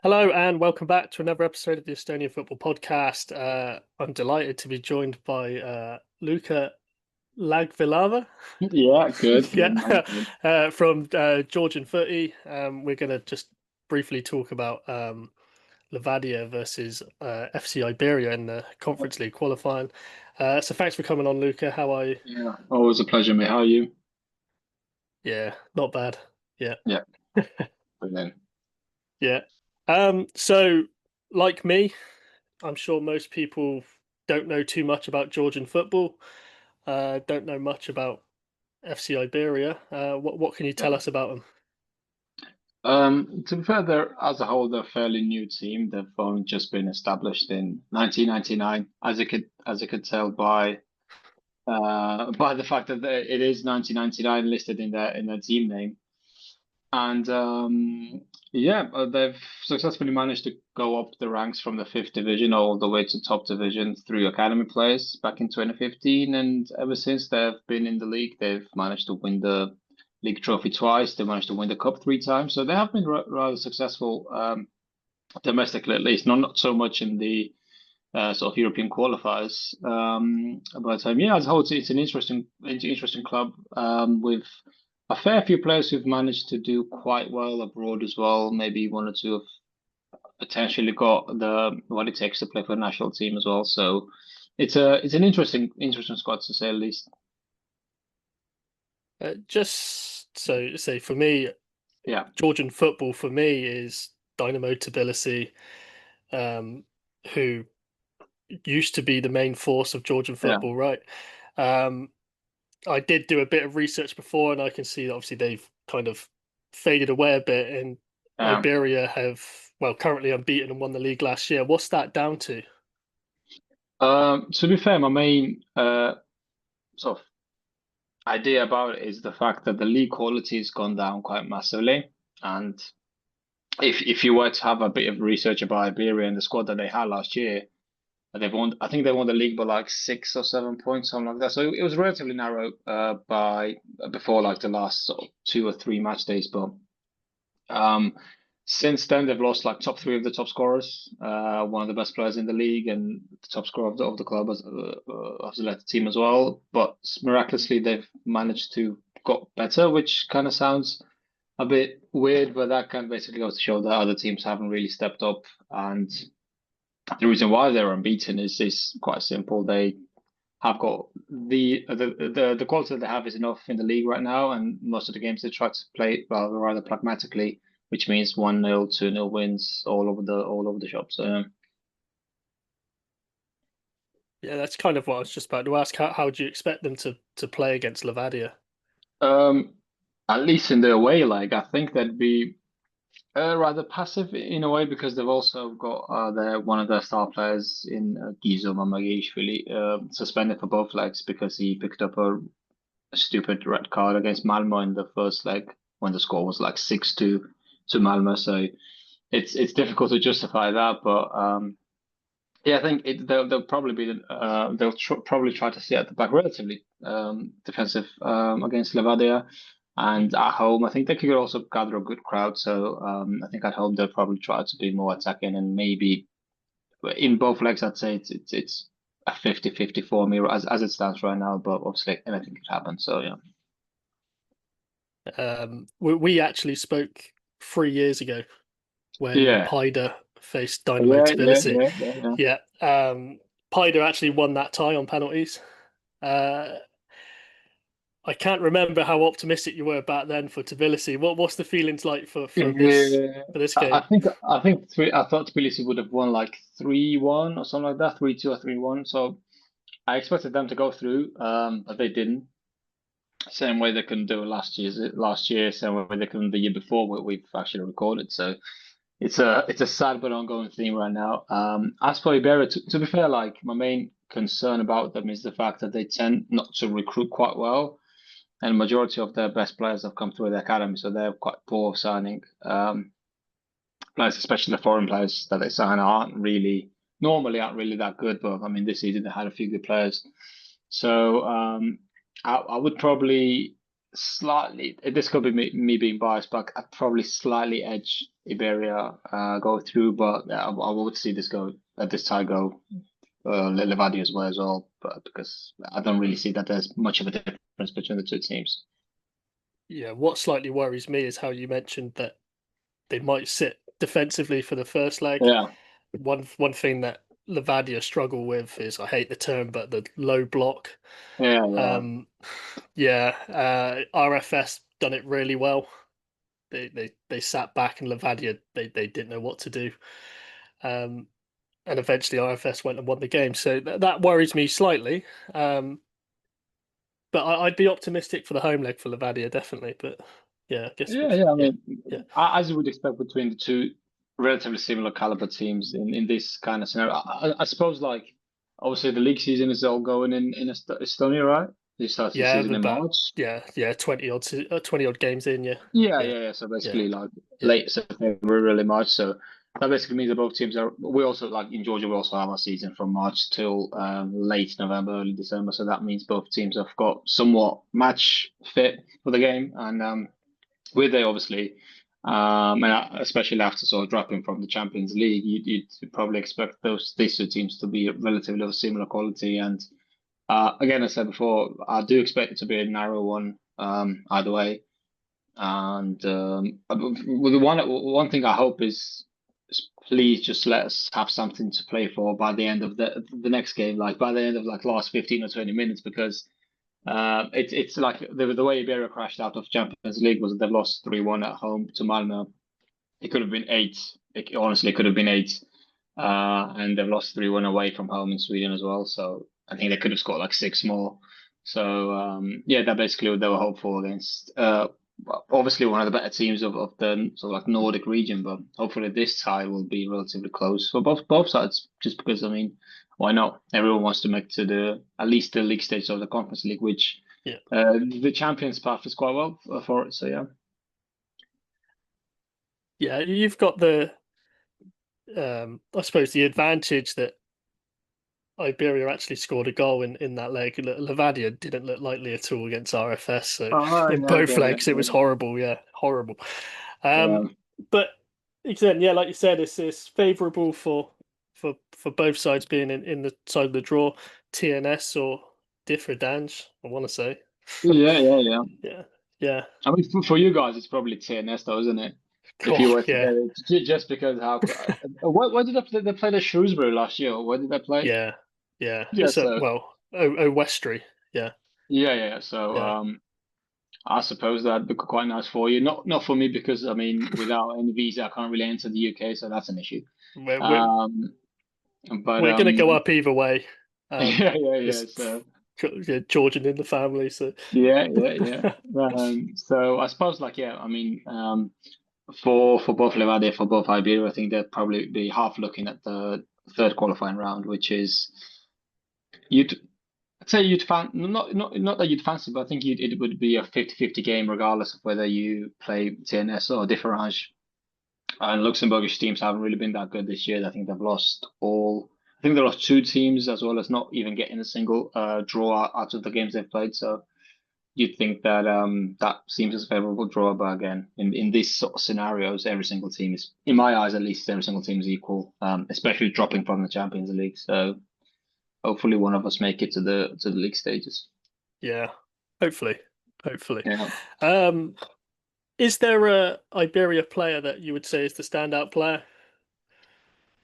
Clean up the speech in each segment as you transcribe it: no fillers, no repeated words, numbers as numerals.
Hello and welcome back to another episode of the Estonian Football Podcast. I'm delighted to be joined by Luka Lagvilava, Yeah, good. yeah, I'm good. from Georgian Footy. We're going to just briefly talk about Levadia versus FC Iberia in the Conference League qualifying. So thanks for coming on, Luka. How are you? Yeah, always a pleasure, mate. How are you? Yeah, not bad. Yeah, Yeah, brilliant. yeah. So like me, I'm sure most people don't know too much about Georgian football. Don't know much about FC Iberia. What can you Yeah. tell us about them? To be fair, they're as a whole, they're a fairly new team. They've only just been established in 1999, as you could tell by the fact that it is 1999 listed in their team name. And yeah, they've successfully managed to go up the ranks from the fifth division all the way to top division through academy players back in 2015. And ever since they've been in the league, they've managed to win the league trophy twice. They managed to win the cup three times. So they have been rather successful domestically, at least, not so much in the sort of European qualifiers. But yeah, as a whole, it's an interesting club with a fair few players who've managed to do quite well abroad as well. Maybe one or two have potentially got the what it takes to play for a national team as well. So it's an interesting squad to say the least. Just so say for me, Yeah, Georgian football for me is Dynamo Tbilisi, um, who used to be the main force of Georgian yeah, football, right? Um, I did do a bit of research before, and I can see that obviously they've kind of faded away a bit, and yeah. Iberia have, well, currently unbeaten and won the league last year. What's that down to? To be fair, my main sort of idea about it is the fact that the league quality has gone down quite massively, and if you were to have a bit of research about Iberia and the squad that they had last year, they've won. I think they won the league by like 6 or 7 points, something like that. So it was relatively narrow by before like the last sort of 2 or 3 match days. But um, since then they've lost like top three of the top scorers, one of the best players in the league, and the top scorer of the club has led the team as well. But miraculously they've managed to got better, which kind of sounds a bit weird, but that kind of basically goes to show that other teams haven't really stepped up. And the reason why they're unbeaten is quite simple. They have got the quality that they have is enough in the league right now, and most of the games they try to play well rather pragmatically, which means 1-0, 2-0 wins all over the shop. So Yeah, that's kind of what I was just about to ask. How do you expect them to play against Levadia? um, at least in their way, like I think they'd be rather passive in a way because they've also got their one of their star players in Gizo Mamagishvili suspended for both legs because he picked up a stupid red card against Malmo in the first leg when the score was like 6-2 to Malmo. So it's difficult to justify that, but yeah, I think they'll probably be probably try to stay at the back relatively defensive against Levadia. And at home, I think they could also gather a good crowd. So I think at home they'll probably try to be more attacking and maybe in both legs, I'd say it's a 50-50 for me as it stands right now, but obviously anything could happen. So yeah. We actually spoke 3 years ago when Yeah. Paida faced Dynamo Yeah, yeah, Tbilisi. yeah, yeah, yeah. Yeah, Paida actually won that tie on penalties. Uh, I can't remember how optimistic you were back then for Tbilisi. What's the feelings like Yeah. for this I game? I thought Tbilisi would have won like 3-1 or something like that, 3-2 or 3-1. So I expected them to go through, but they didn't. Same way they couldn't do it last year, same way they couldn't the year before we've actually recorded. So it's a sad but ongoing theme right now. As for Iberia, to be fair, like my main concern about them is the fact that they tend not to recruit quite well, and majority of their best players have come through the academy, so they're quite poor signing. Players, especially the foreign players that they sign, aren't really that good. But I mean, this season they had a few good players, so I would probably. slightly. This could be me being biased, but I'd probably slightly edge Iberia go through. But I would see this go at this tie go Levadia as well, but because I don't really see that there's much of a difference between the two teams. Yeah, what slightly worries me is how you mentioned that they might sit defensively for the first leg. Yeah, One thing that Levadia struggle with is, I hate the term, but the low block. yeah, yeah. Um, yeah, RFS done it really well. They sat back, and Levadia they didn't know what to do. Um, and eventually RFS went and won the game. So that worries me slightly. But I'd be optimistic for the home leg for Levadia, definitely. But yeah, I guess Yeah, we've yeah. I yeah mean, yeah as you would expect between the two relatively similar caliber teams in this kind of scenario, I suppose like obviously the league season is all going in Estonia, right? They starts the yeah season in about March. yeah 20 odd games in Yeah, yeah yeah, yeah. So yeah basically, like yeah late September, early March. So that basically means that both teams are. We also like in Georgia, we also have our season from March till late November, early December. So that means both teams have got somewhat match fit for the game, and with they obviously, especially after sort of dropping from the Champions League, you'd probably expect these two teams to be relatively of similar quality. And again, as I said before, I do expect it to be a narrow one either way. And well, the one thing I hope is please just let us have something to play for by the end of the next game, like by the end of like last 15 or 20 minutes, because it's like the way Iberia crashed out of Champions League was that they've lost 3-1 at home to Malmö. It could have been eight. It honestly could have been eight. And they've lost 3-1 away from home in Sweden as well. So I think they could have scored like six more. So yeah, that basically what they were hopeful against. Obviously one of the better teams of the sort of like Nordic region, but hopefully this tie will be relatively close for both sides. Just because I mean, why not? Everyone wants to make to the at least the league stage of the Conference League, which yeah the Champions path is quite well for it. So yeah. yeah. You've got the I suppose the advantage that Iberia actually scored a goal in that leg. Levadia didn't look likely at all against RFS. So Oh in yeah, both yeah, legs, it was horrible. Yeah, horrible. yeah. But again, yeah, like you said, it's favourable for both sides being in the side of the draw. TNS or Differdange, I want to say. Yeah, yeah, yeah. Yeah, yeah. I mean, for you guys, it's probably TNS though, isn't it? If you Oh, were to yeah, get it, just because how, what did they play the Shrewsbury last year? Where did they play? yeah, yeah. Yeah, It's a so well, Westry. Yeah, yeah, yeah. So yeah. I suppose that'd be quite nice for you. Not for me because I mean, without any visa, I can't really enter the UK, so that's an issue. We're we're, Um, but we're gonna go up either way. Um, yeah, yeah, yeah. it's So yeah, Georgian in the family, so yeah, yeah, yeah. So I suppose like yeah, I mean, for both Levadia, for both Iberia, I think they'd probably be half looking at the third qualifying round, which is you'd I'd say you'd fan not that you'd fancy, but I think it would be a 50-50 game regardless of whether you play TNS or Differage. And Luxembourgish teams haven't really been that good this year. I think they've lost all. I think they lost two teams as well as not even getting a single draw out of the games they've played. So you'd think that that seems as a favorable draw, but again, in these sort of scenarios, every single team is, in my eyes at least, every single team is equal, especially dropping from the Champions League. So hopefully one of us make it to the league stages. yeah. Hopefully, hopefully. Yeah. Um, is there a Iberia player that you would say is the standout player?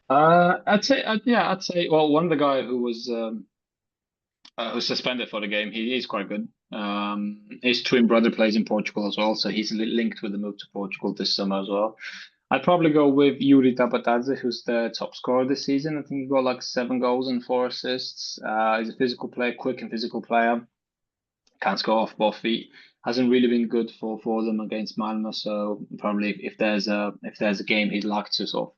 I'd say, yeah, I'd say, well, one of the guy who's suspended for the game, he is quite good. His twin brother plays in Portugal as well, so he's linked with the move to Portugal this summer as well. I'd probably go with Yuri Tabataze, who's the top scorer this season. I think he got like 7 goals and 4 assists. He's a physical player, quick and physical player. Can't score off both feet. Hasn't really been good for them against Malmo. So probably if there's a game he'd like to sort of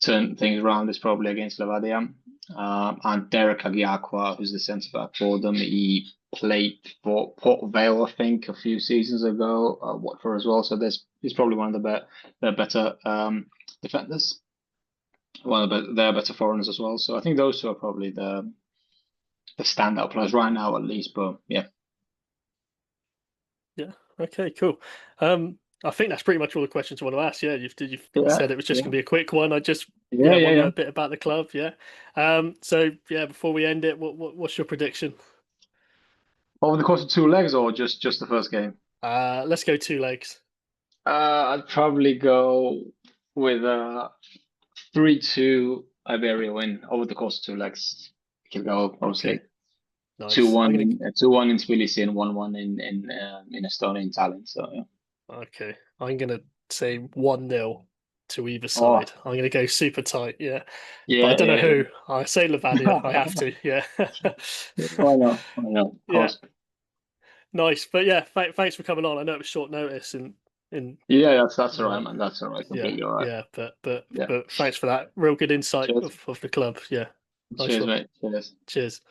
turn things around, it's probably against Levadia. And Derek Agiakwa, who's the centre back for them, he played for Port Vale, I think, a few seasons ago, Watford as well. So he's probably one of the better defenders, one of their better foreigners as well. So I think those two are probably the standout players right now, at least. But yeah, Yeah. Okay. Cool. I think that's pretty much all the questions I want to ask. Yeah, you've Yeah, said it was just yeah, going to be a quick one. I just yeah, want yeah, to know yeah. a bit about the club. Yeah. So yeah, before we end it, what's your prediction? Over the course of two legs, or just the first game? Let's go two legs. I'd probably go with a 3-2 Iberia win over the course of two legs. We can go Okay. obviously two Nice. I'm gonna. one, 2-1 in Tbilisi and 1-1 in Estonia and Tallinn. So yeah. Okay. I'm gonna say 1-0 to either side. Oh I'm gonna go super tight. Yeah. But I yeah, don't know yeah, who. I say Levadia. I have to. Yeah. yeah. Why not? Why not? Of Yeah. course. Nice. But yeah, thanks for coming on. I know it was short notice and Yeah, that's all right, like man. That's all right. yeah, Completely all right. yeah. But Yeah. thanks for that. Real good insight Cheers. of the club. Yeah. Nice Cheers, one. mate. Cheers. Cheers.